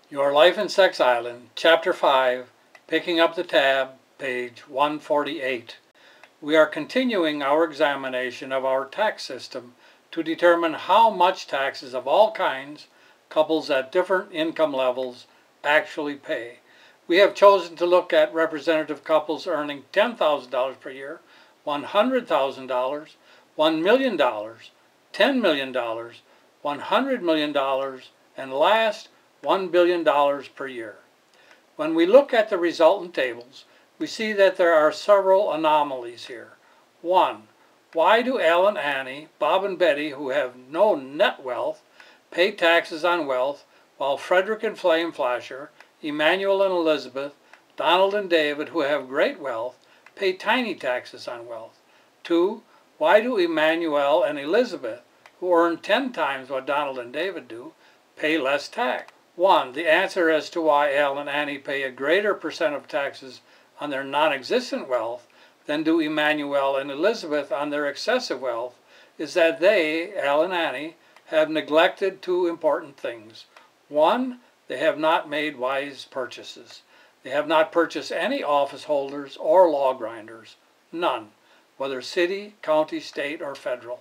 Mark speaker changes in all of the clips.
Speaker 1: Your Life in Sex Island, Chapter 5, picking up the tab, page 148. We are continuing our examination of our tax system to determine how much taxes of all kinds couples at different income levels actually pay. We have chosen to look at representative couples earning $10,000 per year, $100,000, $1 million, $10 million, $100 million, and last, $1 billion per year. When we look at the resultant tables, we see that there are several anomalies here. 1. Why do Al and Annie, Bob and Betty, who have no net wealth, pay taxes on wealth, while Frederick and Flame Flasher, Emmanuel and Elizabeth, Donald and David, who have great wealth, pay tiny taxes on wealth? 2. Why do Emmanuel and Elizabeth, who earn 10 times what Donald and David do, pay less tax? 1. The answer as to why Al and Annie pay a greater percent of taxes on their non-existent wealth than do Emmanuel and Elizabeth on their excessive wealth is that they, Al and Annie, have neglected two important things. 1. They have not made wise purchases. They have not purchased any office holders or law grinders. None, whether city, county, state, or federal.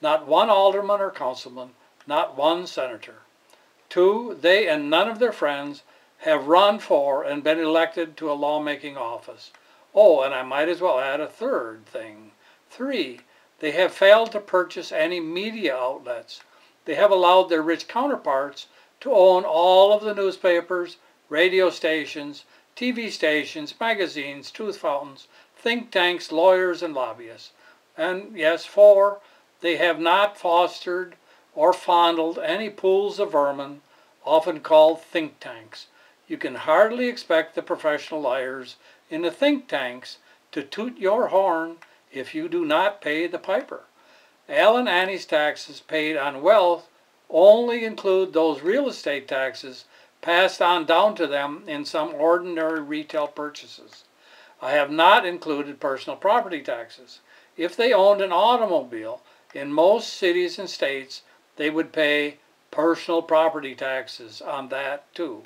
Speaker 1: Not one alderman or councilman, not one senator. 2. They and none of their friends have run for and been elected to a lawmaking office. Oh, and I might as well add a third thing. 3. They have failed to purchase any media outlets. They have allowed their rich counterparts to own all of the newspapers, radio stations, TV stations, magazines, truth fountains, think tanks, lawyers, and lobbyists. And yes, 4. They have not fostered or fondled any pools of vermin, often called think tanks. You can hardly expect the professional liars in the think tanks to toot your horn if you do not pay the piper. Al and Annie's taxes paid on wealth only include those real estate taxes passed on down to them in some ordinary retail purchases. I have not included personal property taxes. If they owned an automobile, in most cities and states, they would pay personal property taxes on that too.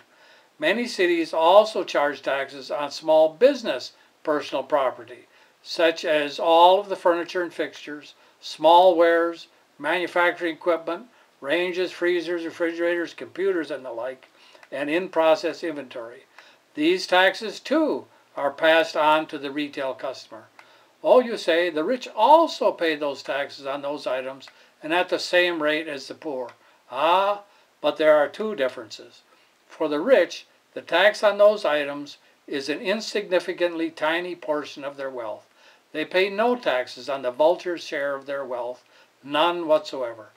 Speaker 1: Many cities also charge taxes on small business personal property, such as all of the furniture and fixtures, small wares, manufacturing equipment, ranges, freezers, refrigerators, computers, and the like, and in-process inventory. These taxes too are passed on to the retail customer. Oh, you say, the rich also pay those taxes on those items and at the same rate as the poor. Ah, but there are two differences. For the rich, the tax on those items is an insignificantly tiny portion of their wealth. They pay no taxes on the vulture's share of their wealth, none whatsoever.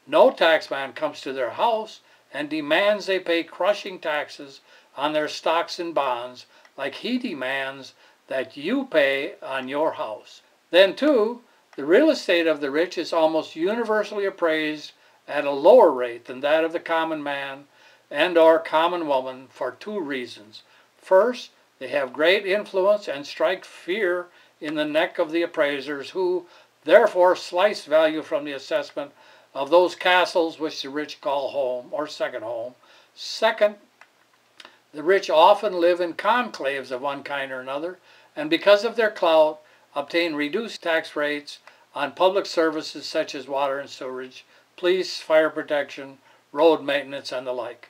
Speaker 1: No taxman comes to their house and demands they pay crushing taxes on their stocks and bonds like he demands that you pay on your house. Then, too, the real estate of the rich is almost universally appraised at a lower rate than that of the common man and or common woman for two reasons. First, they have great influence and strike fear in the neck of the appraisers who, therefore, slice value from the assessment of those castles which the rich call home or second home. Second, the rich often live in conclaves of one kind or another, and because of their clout, obtain reduced tax rates on public services such as water and sewerage, police, fire protection, road maintenance, and the like.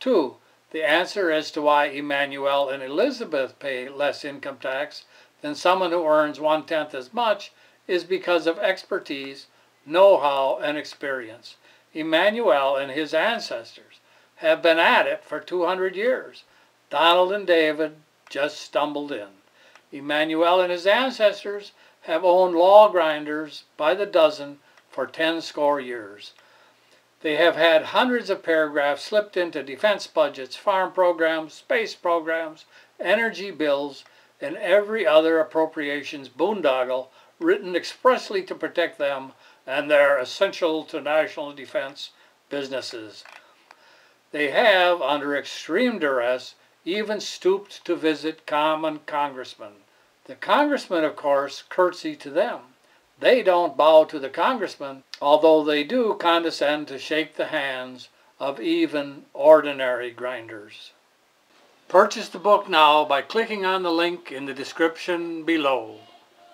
Speaker 1: 2. The answer as to why Emmanuel and Elizabeth pay less income tax than someone who earns 1/10 as much is because of expertise, know-how, and experience. Emmanuel and his ancestors have been at it for 200 years. Donald and David just stumbled in. Emmanuel and his ancestors have owned law grinders by the dozen for 10 score years. They have had hundreds of paragraphs slipped into defense budgets, farm programs, space programs, energy bills, and every other appropriations boondoggle written expressly to protect them and their essential to national defense businesses. They have, under extreme duress, even stooped to visit common congressmen. The congressmen, of course, curtsy to them. They don't bow to the congressman, although they do condescend to shake the hands of even ordinary grinders. Purchase the book now by clicking on the link in the description below.